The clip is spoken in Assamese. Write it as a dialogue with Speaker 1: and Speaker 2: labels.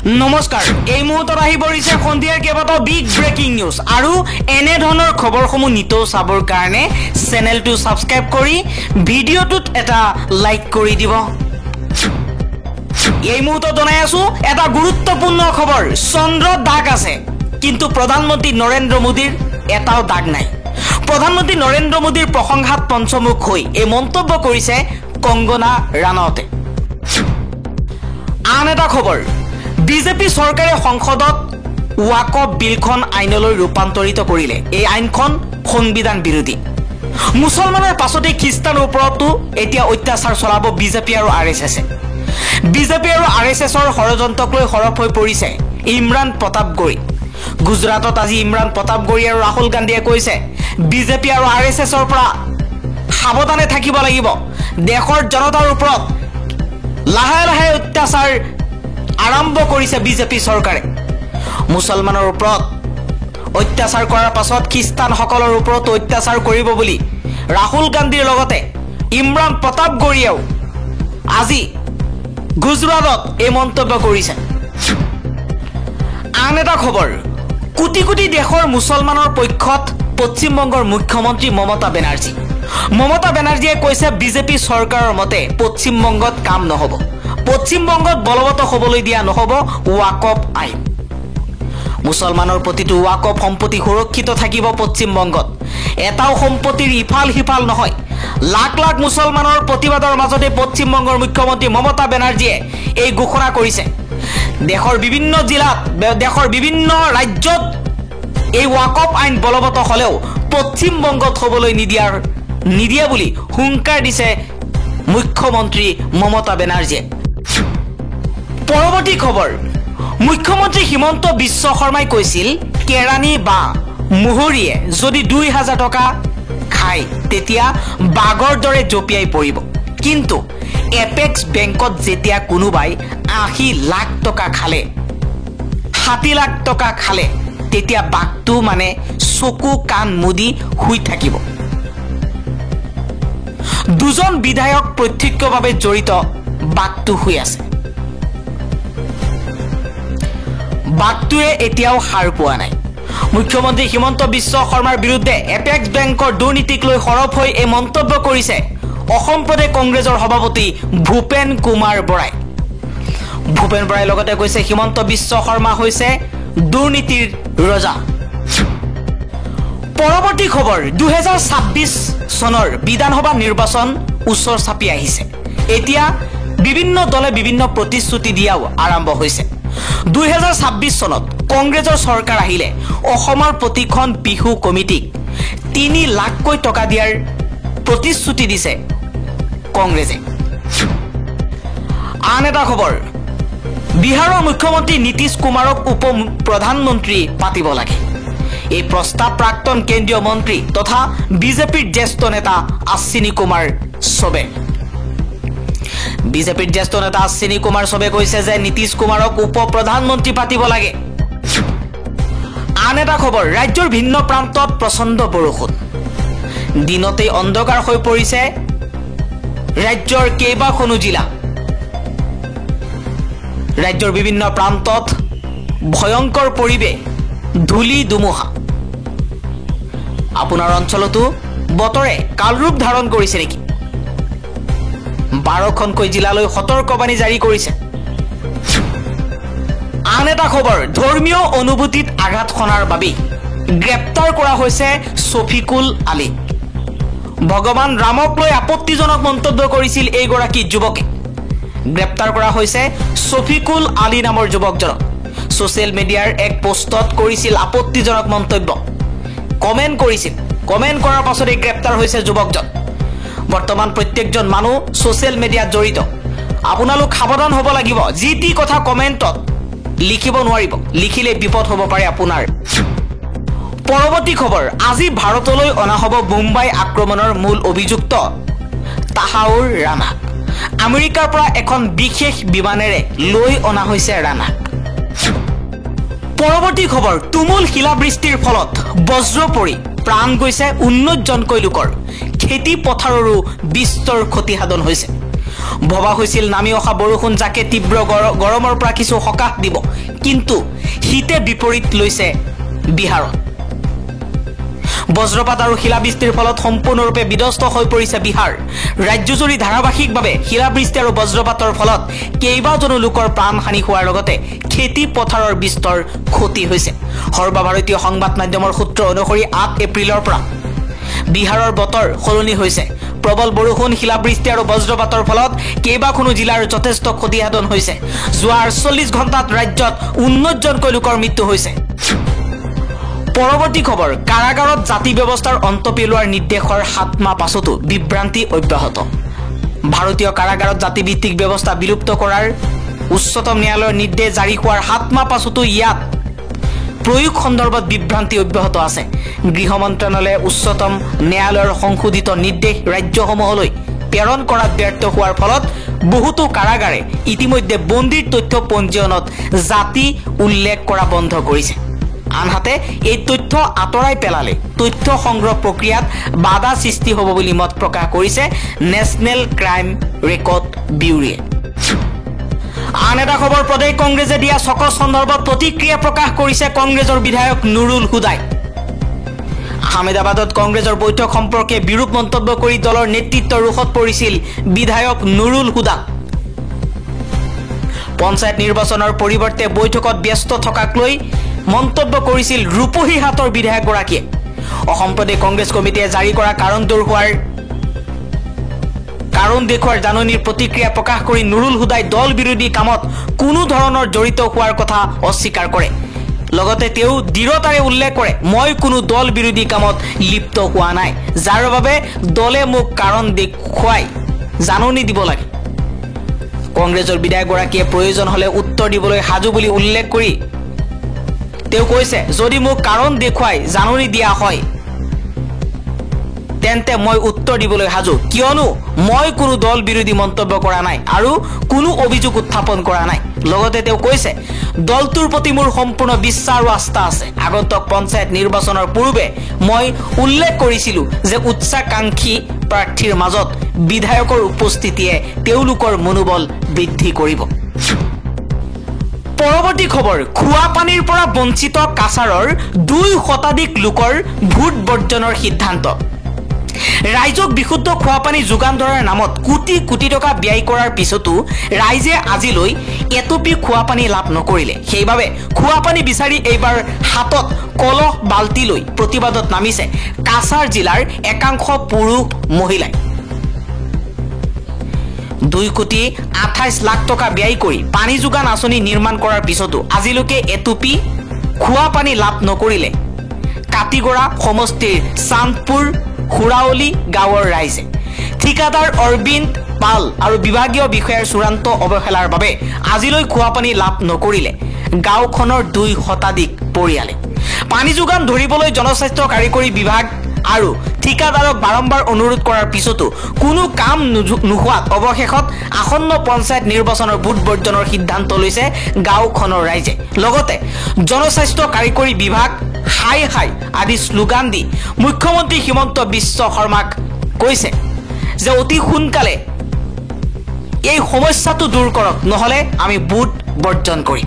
Speaker 1: নমস্কাৰ এই মুহূৰ্তত আহি পৰিছে সন্ধিয়াৰ কেইবাটাও বিগ ব্ৰেকিং নিউজ আৰু এনে ধৰণৰ খবৰসমূহ নিতৌ চাবৰ কাৰণে চেনেলটো সাবস্ক্ৰাইব কৰি ভিডিঅ'টোত এটা লাইক কৰি দিব। এই মুহূৰ্তত জনাই আছো এটা গুৰুত্বপূৰ্ণ খবৰ। চন্দ্ৰত দাগ আছে কিন্তু প্ৰধানমন্ত্ৰী নৰেন্দ্ৰ মোদীৰ এটাও দাগ নাই। প্ৰধানমন্ত্ৰী নৰেন্দ্ৰ মোদীৰ প্ৰশংসাত পঞ্চমুখ হৈ এই মন্তব্য কৰিছে কংগনা ৰাণাৱতে। আন এটা খবৰ, বিজেপি চৰকাৰে সংসদত ৱাকফ বিলখন আইনলৈ ৰূপান্তৰিত কৰিলে। এই আইনখন সংবিধান বিৰোধী। মুছলমানৰ পাছতে খ্ৰীষ্টানৰ ওপৰতো এতিয়া অত্যাচাৰ চলাব বিজেপি আৰু আৰএছএছে। বিজেপি আৰু আৰএছএছৰ ষড়যন্ত্ৰক লৈ সৰব হৈ পৰিছে ইমৰান প্ৰতাপগড়ী। গুজৰাটত আজি ইমৰান প্ৰতাপগড়ী আৰু ৰাহুল গান্ধীয়ে কৈছে বিজেপি আৰু আৰএছএছৰ পৰা সাৱধানে থাকিব লাগিব। দেশৰ জনতাৰ ওপৰত লাহে লাহে অত্যাচাৰ আৰম্ভ কৰিছে বিজেপি চৰকাৰে। মুছলমানৰ ওপৰত অত্যাচাৰ কৰাৰ পাছত খ্ৰীষ্টানসকলৰ ওপৰত অত্যাচাৰ কৰিব বুলি ৰাহুল গান্ধীৰ লগতে ইমৰান প্ৰতাপগড়ীয়েও আজি গুজৰাটত এই মন্তব্য কৰিছে। আন এটা খবৰ, কোটি কোটি দেশৰ মুছলমানৰ পক্ষত পশ্চিমবংগৰ মুখ্যমন্ত্ৰী মমতা বেনাৰ্জী। মমতা বেনাৰ্জীয়ে কৈছে বিজেপি চৰকাৰৰ মতে পশ্চিমবংগত কাম নহ'ব। পশ্চিমবংগত বলবৎ হ'বলৈ দিয়া নহ'ব ৱাকফ আইন। মুছলমানৰ প্ৰতিটো ৱাকফ সম্পত্তি সুৰক্ষিত থাকিব পশ্চিমবংগত। এটাও সম্পত্তিৰ ইফাল সিফাল নহয়। লাখ লাখ মুছলমানৰ প্ৰতিবাদৰ মাজতে পশ্চিমবংগৰ মুখ্যমন্ত্ৰী মমতা বেনাৰ্জীয়ে এই ঘোষণা কৰিছে। দেশৰ বিভিন্ন জিলাত, দেশৰ বিভিন্ন ৰাজ্যত এই ৱাকফ আইন বলবৎ হ'লেও পশ্চিমবংগত হ'বলৈ নিদিয়ে বুলি হুংকাৰ দিছে মুখ্যমন্ত্ৰী মমতা বেনাৰ্জীয়ে। পৰৱৰ্তী খবৰ, মুখ্যমন্ত্ৰী হিমন্ত বিশ্ব শৰ্মাই কৈছিল কেৰাণী বা মোহৰীয়ে যদি ২,০০০ টকা খায় তেতিয়া বাঘৰ দৰে জঁপিয়াই পৰিব। কিন্তু এপেক্স বেংকত যেতিয়া কোনোবাই ৮০ লাখ টকা খালে, ৬০ লাখ টকা খালে তেতিয়া বাঘটো মানে চকু কাণ মুদি শুই থাকিব। দুজন বিধায়ক প্ৰত্যক্ষভাৱে জড়িত বাঘটো শুই আছে। বাঘটোৱে এতিয়াও সাৰ পোৱা নাই। মুখ্যমন্ত্ৰী হিমন্ত বিশ্ব শৰ্মাৰ বিৰুদ্ধে এপেক্স বেংকৰ দুৰ্নীতিক লৈ সৰব হৈ এই মন্তব্য কৰিছে অসম প্ৰদেশ কংগ্ৰেছৰ সভাপতি ভূপেন কুমাৰ বৰাই। ভূপেন বৰাই লগতে কৈছে হিমন্ত বিশ্ব শৰ্মা হৈছে দুৰ্নীতিৰ ৰজা। পৰৱৰ্তী খবৰ, ২০২৬ চনৰ বিধানসভা নিৰ্বাচন ওচৰ চাপি আহিছে। এতিয়া বিভিন্ন দলে বিভিন্ন প্ৰতিশ্ৰুতি দিয়াও আৰম্ভ হৈছে। ২০২৬ চনত কংগ্ৰেছৰ চৰকাৰ আহিলে অসমৰ প্ৰতিখন বিহু কমিটিক ৩ লাখকৈ টকা দিয়াৰ প্ৰতিশ্ৰুতি দিছে কংগ্ৰেছে। আন এটা খবৰ, বিহাৰৰ মুখ্যমন্ত্ৰী নীতিশ কুমাৰক উপ প্ৰধানমন্ত্ৰী পাতিব লাগে। এই প্ৰস্তাৱ প্ৰাক্তন কেন্দ্ৰীয় মন্ত্ৰী তথা বিজেপিৰ জ্যেষ্ঠ নেতা অশ্বিনী কুমাৰ চৌবে। বিজেপিৰ জ্যেষ্ঠ নেতা অশ্বিনী কুমাৰ চৌবে কৈছে যে নীতিশ কুমাৰক উপ প্ৰধানমন্ত্ৰী পাতিব লাগে। আন এটা খবৰ, ৰাজ্যৰ ভিন্ন প্ৰান্তত প্ৰচণ্ড বৰষুণ। দিনতেই অন্ধকাৰ হৈ পৰিছে ৰাজ্যৰ কেইবাখনো জিলা। ৰাজ্যৰ বিভিন্ন প্ৰান্তত ভয়ংকৰ পৰিৱেশ, ধূলি ধুমুহা। আপোনাৰ অঞ্চলতো বতৰে কালৰূপ ধাৰণ কৰিছে নেকি? ১২খনকৈ জিলালৈ সতৰ্কবাণী জাৰি কৰিছে। আন এটা খবৰ, ধৰ্মীয় অনুভূতিত আঘাত সনাৰ বাবেই গ্ৰেপ্তাৰ কৰা হৈছে শফিকুল আলী। ভগৱান ৰামক লৈ আপত্তিজনক মন্তব্য কৰিছিল এইগৰাকী যুৱকে। গ্ৰেপ্তাৰ কৰা হৈছে শফিকুল আলী নামৰ যুৱকজনক। ছ'চিয়েল মিডিয়াৰ এক পোষ্টত কৰিছিল আপত্তিজনক মন্তব্য, কমেণ্ট কৰিছিল। কমেণ্ট কৰাৰ পাছতে গ্ৰেপ্তাৰ হৈছে যুৱকজন। বৰ্তমান প্ৰত্যেকজন মানুহ ছ'চিয়েল মিডিয়াত জড়িত। আপোনালোক সাৱধান হ'ব লাগিব। যি টি কথা কমেণ্টত লিখিব নোৱাৰিব, লিখিলে বিপদ হ'ব পাৰে আপোনাৰ। পৰৱৰ্তী খবৰ, আজি ভাৰতলৈ অনা হ'ব মুম্বাই আক্ৰমণৰ মূল অভিযুক্ত তাহাউৰ ৰাণাক। আমেৰিকাৰ পৰা এখন বিশেষ বিমানেৰে লৈ অনা হৈছে ৰাণাক। পৰৱৰ্তী খবৰ, তুমুল শিলাবৃষ্টিৰ ফলত বজ্ৰ পৰি প্ৰাণ গৈছে ১৯জনকৈ লোকৰ। খেতি পথাৰৰো বিস্তৰ ক্ষতিসাধন হৈছে। ভবা হৈছিল নামি অহা বৰষুণ জাকে তীব্ৰ গৰমৰ পৰা কিছু সকাহ দিব, কিন্তু শীতে বিপৰীত লৈছে বিহাৰত। বজ্ৰপাত আৰু শিলাবৃষ্টিৰ ফলত সম্পূৰ্ণৰূপে বিধ্বস্ত হৈ পৰিছে বিহাৰ। ৰাজ্যজুৰি ধাৰাবাহিকভাৱে শিলাবৃষ্টি আৰু বজ্ৰপাতৰ ফলত কেইবাজনো লোকৰ প্ৰাণহানি হোৱাৰ লগতে খেতি পথাৰৰ বিস্তৰ ক্ষতি হৈছে। সৰ্বভাৰতীয় সংবাদ মাধ্যমৰ সূত্ৰ অনুসৰি 8 এপ্ৰিলৰ পৰা বিহাৰৰ বতৰ সলনি হৈছে। প্ৰবল বৰষুণ, শিলাবৃষ্টি আৰু বজ্ৰপাতৰ ফলত কেইবাখনো জিলাৰ যথেষ্ট ক্ষতিসাধন হৈছে। যোৱা 48 ঘণ্টাত ৰাজ্যত 19জনকৈ লোকৰ মৃত্যু হৈছে। পৰৱৰ্তী খবৰ, কাৰাগাৰত জাতি ব্যৱস্থাৰ অন্ত পেলোৱাৰ নিৰ্দেশৰ 7 মাহ পাছতো বিভ্ৰান্তি অব্যাহত। ভাৰতীয় কাৰাগাৰত জাতিভিত্তিক ব্যৱস্থা বিলুপ্ত কৰাৰ উচ্চতম ন্যায়ালয়ৰ নিৰ্দেশ জাৰি হোৱাৰ 7 মাহ পাছতো ইয়াত প্ৰয়োগ সন্দৰ্ভত বিভ্ৰান্তি অব্যাহত আছে। গৃহ মন্ত্ৰালয়ে উচ্চতম ন্যায়ালয়ৰ সংশোধিত নিৰ্দেশ ৰাজ্যসমূহলৈ প্ৰেৰণ কৰাত ব্যৰ্থ হোৱাৰ ফলত বহুতো কাৰাগাৰে ইতিমধ্যে বন্দীৰ তথ্য পঞ্জীয়নত জাতি উল্লেখ কৰা বন্ধ কৰিছে। আনহাতে এই তথ্য আঁতৰাই পেলালে তথ্য সংগ্ৰহ প্ৰক্ৰিয়াত বাধা সৃষ্টি হ'ব বুলি মত প্ৰকাশ কৰিছে নেশ্যনেল ক্ৰাইম ৰেকৰ্ড ব্যুৰোৱে। আন এটা খবৰ, প্ৰদেশ কংগ্ৰেছে দিয়া চকচ সন্দৰ্ভত প্ৰতিক্ৰিয়া প্ৰকাশ কৰিছে কংগ্ৰেছৰ বিধায়ক নুৰুল হুদাই। আহমেদাবাদত কংগ্ৰেছৰ বৈঠক সম্পৰ্কে বিৰূপ মন্তব্য কৰি দলৰ নেতৃত্ব ৰোষত পৰিছিল বিধায়ক নুৰুল হুদা। পঞ্চায়ত নিৰ্বাচনৰ পৰিৱৰ্তে বৈঠকত ব্যস্ত থকাক লৈ মন্তব্য কৰিছিল ৰূপহীহাটৰ বিধায়কগৰাকীয়ে। অসম প্ৰদেশ কংগ্ৰেছ কমিটিয়ে জাৰি কৰা কাৰণ দেখুৱাৰ জাননীৰ প্ৰতিক্ৰিয়া প্ৰকাশ কৰি নুৰুল হুদাই দল বিৰোধী কামত কোনো ধৰণৰ জড়িত হোৱাৰ কথা অস্বীকাৰ কৰে। লগতে তেওঁ দৃঢ়তাৰে উল্লেখ কৰে, মই কোনো দল বিৰোধী কামত লিপ্ত হোৱা নাই, যাৰ বাবে দলে মোক কাৰণ দেখুৱাই জাননী দিব লাগে। কংগ্ৰেছৰ বিধায়কগৰাকীয়ে প্ৰয়োজন হলে উত্তৰ দিবলৈ সাজু বুলি উল্লেখ কৰি তেওঁ কৈছে, যদি মোক কাৰণ দেখুৱাই জাননী দিয়া হয় তেন্তে মই উত্তৰ দিবলৈ সাজু, কিয়নো মই কোনো দল বিৰোধী মন্তব্য কৰা নাই আৰু কোনো অভিযোগ উত্থাপন কৰা নাই। লগতে তেওঁ কৈছে, দলটোৰ প্ৰতি মোৰ সম্পূৰ্ণ বিশ্বাস আৰু আস্থা আছে। আগন্তুক পঞ্চায়ত নিৰ্বাচনৰ পূৰ্বে মই উল্লেখ কৰিছিলোঁ যে উচ্চাকাংক্ষী প্ৰাৰ্থীৰ মাজত বিধায়কৰ উপস্থিতিয়ে তেওঁলোকৰ মনোবল বৃদ্ধি কৰিব। পৰৱৰ্তী খবৰ, খোৱা পানীৰ পৰা বঞ্চিত কাছাৰৰ 2 শতাধিক লোকৰ ভোট বৰ্জনৰ সিদ্ধান্ত। ৰাইজক বিশুদ্ধ খোৱা পানী যোগান ধৰাৰ নামত কোটি কোটি টকা ব্যয় কৰাৰ পিছতো ৰাইজে আজিলৈ এটপি খোৱা পানী লাভ নকৰিলে। সেইবাবে খোৱা পানী বিচাৰি এইবাৰ হাতত কলহ বাল্টি লৈ প্ৰতিবাদত নামিছে কাছাৰ জিলাৰ একাংশ পুৰুষ মহিলাই। 2,28 লাখ টকা ব্যয় কৰি পানী যোগান আঁচনি নিৰ্মাণ কৰাৰ পিছতো আজিলৈকে এটপি খোৱা পানী লাভ নকৰিলে কাটিগড়া সমষ্টিৰ চান্দপুৰ খুৰাৱলী গাঁৱৰ ৰাইজে। ঠিকাদাৰ অৰবিন্দ পাল আৰু বিভাগীয় বিষয়াৰ চূড়ান্ত অৱহেলাৰ বাবে আজিলৈ খোৱা পানী লাভ নকৰিলে গাঁওখনৰ 2 শতাধিক পৰিয়ালে। পানী যোগান ধৰিবলৈ জনস্বাস্থ্য কাৰিকৰী বিভাগ আৰু ঠিকাদাৰক বাৰম্বাৰ অনুৰোধ কৰাৰ পিছতো কোনো কাম নোহোৱাত অৱশেষত আসন্ন পঞ্চায়ত নিৰ্বাচনৰ ভোট বৰ্জনৰ সিদ্ধান্ত লৈছে গাঁওখনৰ ৰাইজে। লগতে জনস্বাস্থ্য কাৰিকৰী বিভাগ হাই হাই আদি শ্লোগান দি মুখ্যমন্ত্ৰী হিমন্ত বিশ্ব শৰ্মাক কৈছে যে অতি সোনকালে এই সমস্যাটো দূৰ কৰক, নহলে আমি ভোট বৰ্জন কৰিম।